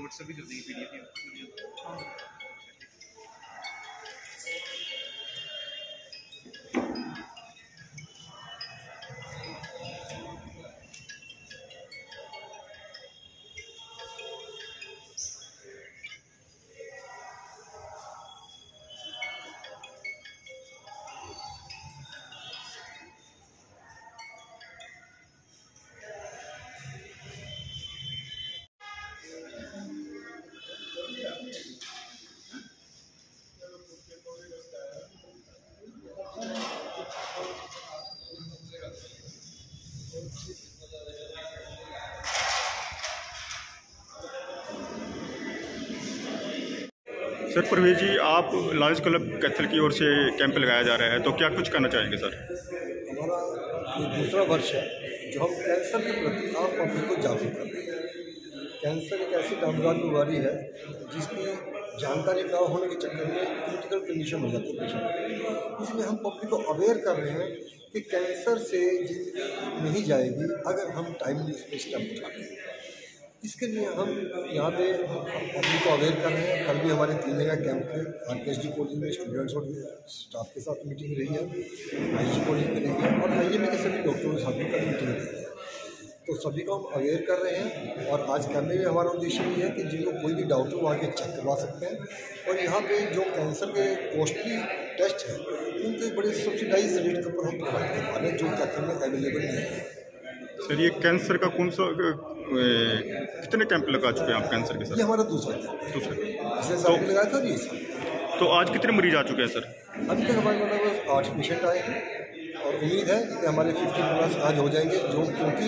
सभी जो PDF sir Parvez जी, आप लॉयंस क्लब कैथल की ओर से कैंप लगाया जा रहा है, तो क्या कुछ कहना चाहेंगे सर? हमारा ये दूसरा वर्ष है जो हम कैंसर के प्रति आम पब्लिक को जागरूक कर रहे हैं। कैंसर एक ऐसी नामदार बीमारी है जिसकी जानकारी न होने के चक्कर में क्रिटिकल कंडीशन हो जाती है पेशेंट। इसलिए हम पब्लिक को अवेयर कर रहे हैं कि कैंसर से जिंदगी नहीं जाएगी अगर हम टाइमली उस पर स्टेप उठाते हैं। इसके लिए हम यहाँ पे पब्लिक को अवेयर कर रहे हैं। कल भी हमारे 3 जगह कैंप थे। RKSD कॉलेज में स्टूडेंट्स और स्टाफ के साथ मीटिंग रही है, IG कॉलेज में रही है और IM के सभी डॉक्टरों के साथ भी कल मीटिंग रही है। तो सभी को हम अवेयर कर रहे हैं और आज कैंप में भी हमारा उद्देश्य ये है कि जिनको कोई भी डाउट हो वो आके चेक करवा सकते हैं। और यहाँ पे जो कैंसर के कॉस्टली टेस्ट हैं उनके बड़े सब्सिडाइज रेट के ऊपर हम प्रोवाइड करवा रहे हैं जो कैथल में अवेलेबल नहीं है। सर ये कैंसर का कौन सा कितने कैंप लगा चुके हैं आप कैंसर के साथ? ये हमारा दूसरा कैंप। पिछले साल भी लगाया था और ये साल। तो आज कितने मरीज आ चुके हैं सर? अभी तक हमारे मतलब 8 पेशेंट आए हैं और उम्मीद है कि हमारे 50+ आज हो जाएंगे, जो क्योंकि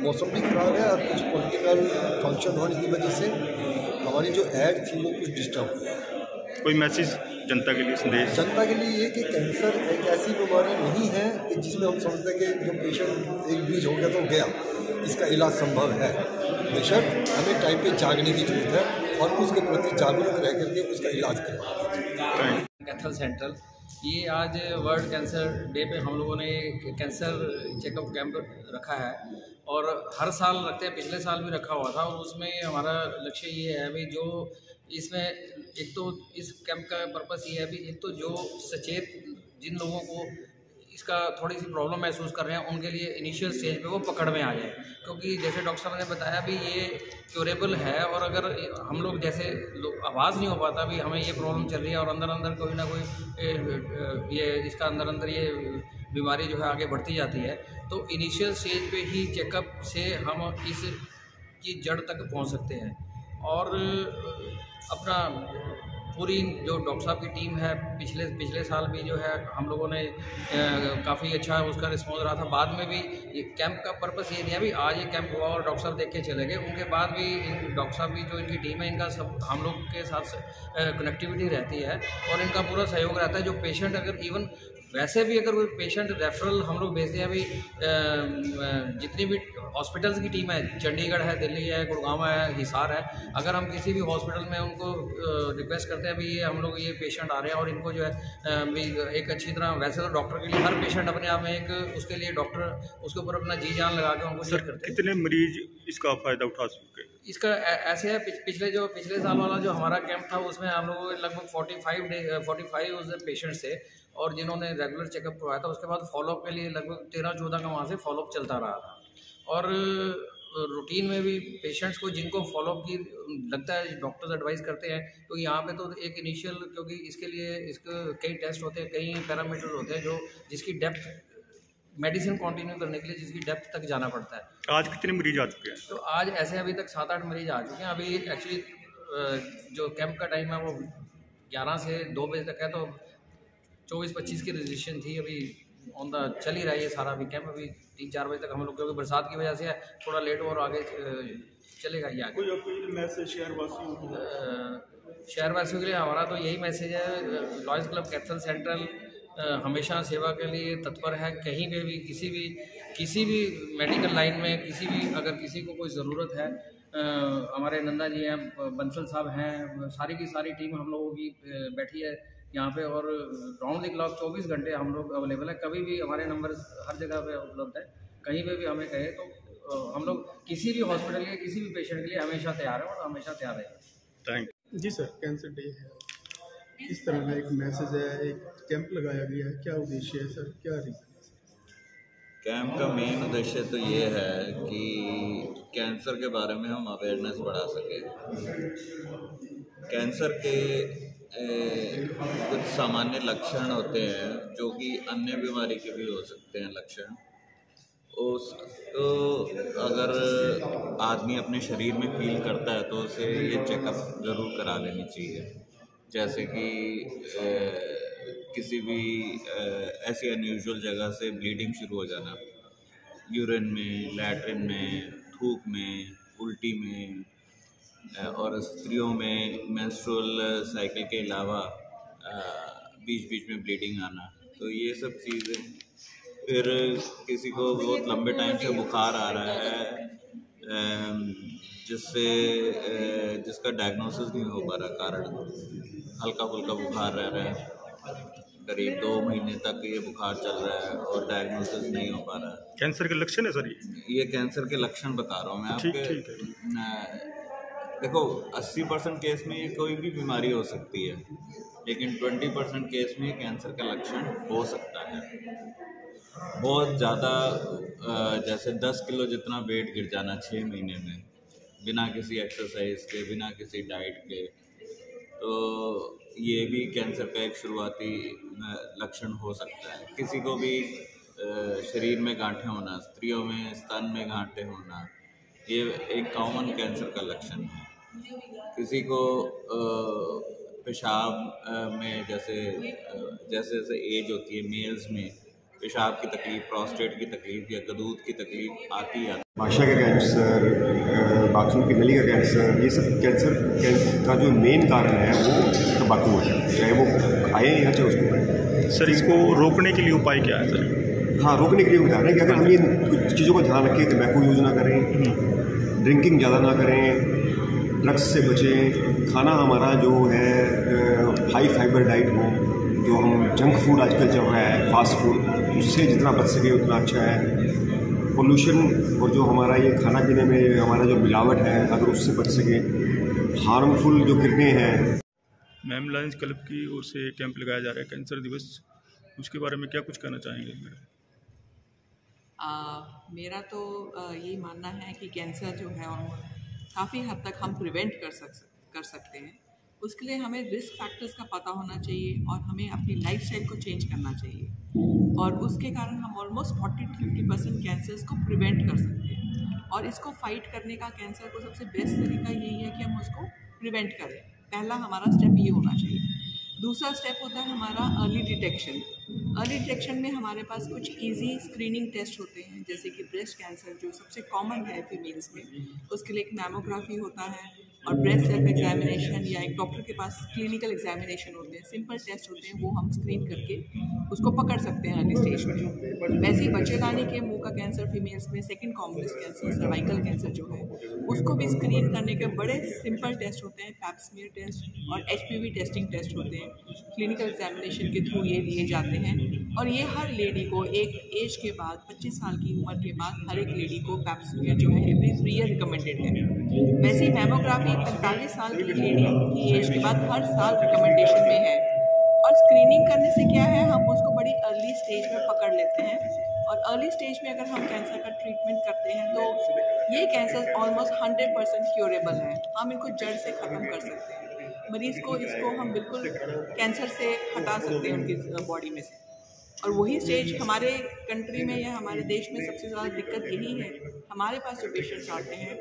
मौसम भी खराब है और कुछ पॉलिटिकल फंक्शन होने की वजह से हमारी जो ऐड थी वो कुछ डिस्टर्ब हुई है। कोई मैसेज जनता के लिए, संदेश जनता के लिए ये कि कैंसर एक ऐसी बीमारी नहीं है कि जिसमें हम समझते हैं कि जो पेशेंट एक बीज हो गया तो गया, इसका इलाज संभव है। बेशक हमें टाइम पे जागने की जरूरत है और उसके प्रति जागरूक रह करके उसका इलाज करवाना है। कैथल सेंट्रल ये आज वर्ल्ड कैंसर डे पे हम लोगों ने कैंसर चेकअप कैंप रखा है और हर साल रखते हैं। पिछले साल भी रखा हुआ था और उसमें हमारा लक्ष्य ये है भाई, जो इसमें एक तो इस कैंप का पर्पस ये है भी, एक तो जो सचेत जिन लोगों को इसका थोड़ी सी प्रॉब्लम महसूस कर रहे हैं उनके लिए इनिशियल स्टेज पे वो पकड़ में आ जाए, क्योंकि जैसे डॉक्टर साहब ने बताया भी ये क्योरेबल है। और अगर हम लोग जैसे आवाज़ नहीं हो पाता भी हमें ये प्रॉब्लम चल रही है और अंदर अंदर कोई ना कोई ये इसका अंदर अंदर ये बीमारी जो है आगे बढ़ती जाती है, तो इनिशियल स्टेज पे ही चेकअप से हम इस की जड़ तक पहुंच सकते हैं। और अपना पूरी जो डॉक्टर साहब की टीम है, पिछले साल भी जो है हम लोगों ने काफ़ी अच्छा उसका रिस्पॉन्स रहा था। बाद में भी ये कैंप का पर्पस ये नहीं है भी आज ये कैंप हुआ और डॉक्टर साहब देख के चले गए, उनके बाद भी डॉक्टर साहब की जो इनकी टीम है इनका सब हम लोग के साथ कनेक्टिविटी रहती है और इनका पूरा सहयोग रहता है। जो पेशेंट अगर इवन वैसे भी अगर कोई पेशेंट रेफरल हम लोग भेजते हैं अभी, जितनी भी हॉस्पिटल्स की टीम है, चंडीगढ़ है, दिल्ली है, गुड़गांव है, हिसार है, अगर हम किसी भी हॉस्पिटल में उनको रिक्वेस्ट करते हैं भी ये हम लोग ये पेशेंट आ रहे हैं और इनको जो है भी एक अच्छी तरह, वैसे तो डॉक्टर के लिए हर पेशेंट अपने आप में एक उसके लिए डॉक्टर उसके ऊपर अपना जी जान लगा के उनको चेक करते हैं। कितने मरीज इसका फ़ायदा उठा चुके हैं? इसका ऐसे है, पिछले साल वाला जो हमारा कैंप था उसमें हम लोगों के लगभग 45 उस दिन पेशेंट्स थे और जिन्होंने रेगुलर चेकअप करवाया था उसके बाद फॉलोअप के लिए लगभग 13-14 का वहाँ से फॉलोअप चलता रहा था। और रूटीन में भी पेशेंट्स को जिनको फॉलोअप की लगता है डॉक्टर्स एडवाइस करते हैं, तो यहाँ पे तो एक इनिशियल, क्योंकि इसके लिए इसके कई टेस्ट होते हैं, कई पैरामीटर होते हैं जो जिसकी डेप्थ मेडिसिन कंटिन्यू करने के लिए जिसकी डेप्थ तक जाना पड़ता है। आज कितने मरीज आ चुके हैं? तो आज ऐसे अभी तक 7-8 मरीज आ चुके हैं। अभी एक्चुअली जो कैंप का टाइम है वो 11 से 2 बजे तक है, तो 24-25 की रजिस्ट्रेशन थी। अभी ऑन द चल ही रहा है ये सारा अभी कैंप। अभी 3-4 बजे तक हम लोग, क्योंकि बरसात की वजह से है थोड़ा लेट और आगे चलेगा ये आगे। कोई अपील मैसेज शहरवासियों को? शहरवासियों के लिए हमारा तो यही मैसेज है, लॉयंस क्लब कैथल सेंट्रल हमेशा सेवा के लिए तत्पर है। कहीं पे भी किसी भी मेडिकल लाइन में अगर किसी को कोई ज़रूरत है, हमारे नंदा जी हैं, बंसल साहब हैं, सारी की सारी टीम हम लोगों की बैठी है यहाँ पे, और राउंड द क्लॉक 24 घंटे हम लोग अवेलेबल है। कभी भी हमारे नंबर हर जगह पे उपलब्ध है, कहीं पे भी हमें कहे तो हम लोग किसी भी हॉस्पिटल के किसी भी पेशेंट के लिए हमेशा तैयार हैं और हमेशा तैयार रहेंगे। थैंक जी सर, कैंसर डे है, इस तरह का एक मैसेज है, एक कैंप लगाया गया है, क्या उद्देश्य है सर, क्या रीज़न है? कैंप का मेन उद्देश्य तो ये है कि कैंसर के बारे में हम अवेयरनेस बढ़ा सकें। कैंसर के कुछ सामान्य लक्षण होते हैं जो कि अन्य बीमारी के भी हो सकते हैं लक्षण। तो अगर आदमी अपने शरीर में फील करता है तो उसे ये चेकअप ज़रूर करा लेनी चाहिए। जैसे कि किसी भी ऐसी अनयूजुअल जगह से ब्लीडिंग शुरू हो जाना, यूरिन में, लैट्रिन में, थूक में, उल्टी में, और स्त्रियों में मेंस्ट्रुअल साइकिल के अलावा बीच बीच में ब्लीडिंग आना, तो ये सब चीज़ें। फिर किसी को बहुत लंबे टाइम से बुखार आ रहा है जिसका डायग्नोसिस नहीं हो पा रहा, कारण हल्का फुल्का बुखार रह रहा है, करीब 2 महीने तक ये बुखार चल रहा है और डायग्नोसिस नहीं हो पा रहा है। कैंसर के लक्षण है सर ये कैंसर के लक्षण बता रहा हूँ मैं आपके। देखो 80% केस में ये कोई भी बीमारी हो सकती है, लेकिन 20% केस में कैंसर का लक्षण हो सकता है। बहुत ज़्यादा जैसे 10 किलो जितना वेट गिर जाना 6 महीने में, बिना किसी एक्सरसाइज के, बिना किसी डाइट के, तो ये भी कैंसर का एक शुरुआती लक्षण हो सकता है। किसी को भी शरीर में गांठें होना, स्त्रियों में स्तन में गांठें होना, ये एक कॉमन कैंसर का लक्षण है। किसी को पेशाब में जैसे जैसे एज होती है, मेल्स में पेशाब की तकलीफ, प्रोस्टेट की तकलीफ या गदूद की तकलीफ आती है। भाषा का कैंसर, बाथरूम की नली का कैंसर, ये सब कैंसर का जो मेन कारण है वो तंबाकू है, चाहे वो खाएँ या चाहे उसको खाएँ। सर इसको रोकने के लिए उपाय क्या है सर? हाँ, रोकने के लिए बता रहे हैं कि अगर हम ये कुछ चीज़ों का ध्यान रखें, तंबाकू यूज़ ना करें, ड्रिंकिंग ज़्यादा ना करें, ड्रग्स से बचें, खाना हमारा जो है हाई फाइबर डाइट हो, जो हम जंक फूड आजकल चल रहा है, फास्ट फूड, उससे जितना बच सके उतना अच्छा है। पोल्यूशन और जो हमारा ये खाना पीने में हमारा जो मिलावट है, अगर उससे बच सके, हार्मफुल जो किरणें हैं। मैम लायंस क्लब की ओर से कैंप लगाया जा रहा है कैंसर दिवस, उसके बारे में क्या कुछ कहना चाहेंगे? मेरा तो ये मानना है कि कैंसर जो है काफ़ी हद तक हम प्रिवेंट कर सकते हैं। उसके लिए हमें रिस्क फैक्टर्स का पता होना चाहिए और हमें अपनी लाइफस्टाइल को चेंज करना चाहिए, और उसके कारण हम ऑलमोस्ट 40-50% कैंसर्स को प्रिवेंट कर सकते हैं। और इसको फाइट करने का कैंसर को सबसे बेस्ट तरीका यही है कि हम उसको प्रिवेंट करें। पहला हमारा स्टेप ये होना चाहिए। दूसरा स्टेप होता है हमारा अर्ली डिटेक्शन। अर्ली डिटेक्शन में हमारे पास कुछ इजी स्क्रीनिंग टेस्ट होते हैं, जैसे कि ब्रेस्ट कैंसर जो सबसे कॉमन है फीमेल्स में, उसके लिए एक मैमोग्राफी होता है, और ब्रेस्ट सेल्फ एग्जामिनेशन या एक डॉक्टर के पास क्लिनिकल एग्जामिनेशन होते हैं, सिंपल टेस्ट होते हैं, वो हम स्क्रीन करके उसको पकड़ सकते हैं अर्ली स्टेज में। वैसे ही बच्चेदानी के मुंह का कैंसर फीमेल्स में second commonest cancer, cervical cancer जो है, उसको भी स्क्रीन करने के बड़े सिंपल टेस्ट होते हैं, पैप स्मीयर टेस्ट और HPV टेस्टिंग टेस्ट होते हैं, क्लिनिकल एग्जामिनेशन के थ्रू ये लिए जाते हैं। और ये हर लेडी को एक एज के बाद, 25 साल की उम्र के बाद, हर एक लेडी को पैप स्मीयर जो है एवरी 3 ईयर रिकमेंडेड है। वैसे ही मैमोग्राफी 45 साल की लेडी की एज के बाद हर साल रिकमेंडेशन में है। और स्क्रीनिंग करने से क्या है, हम उसको बड़ी अर्ली स्टेज में पकड़ लेते हैं, और अर्ली स्टेज में अगर हम कैंसर का ट्रीटमेंट करते हैं तो ये कैंसर ऑलमोस्ट 100% क्योरेबल है। हम इनको जड़ से ख़त्म कर सकते हैं। मरीज़ को इसको हम बिल्कुल कैंसर से हटा सकते हैं उनकी बॉडी में से। और वही स्टेज हमारे कंट्री में या हमारे देश में सबसे ज़्यादा दिक्कत यही है। हमारे पास जो पेशेंट्स आते हैं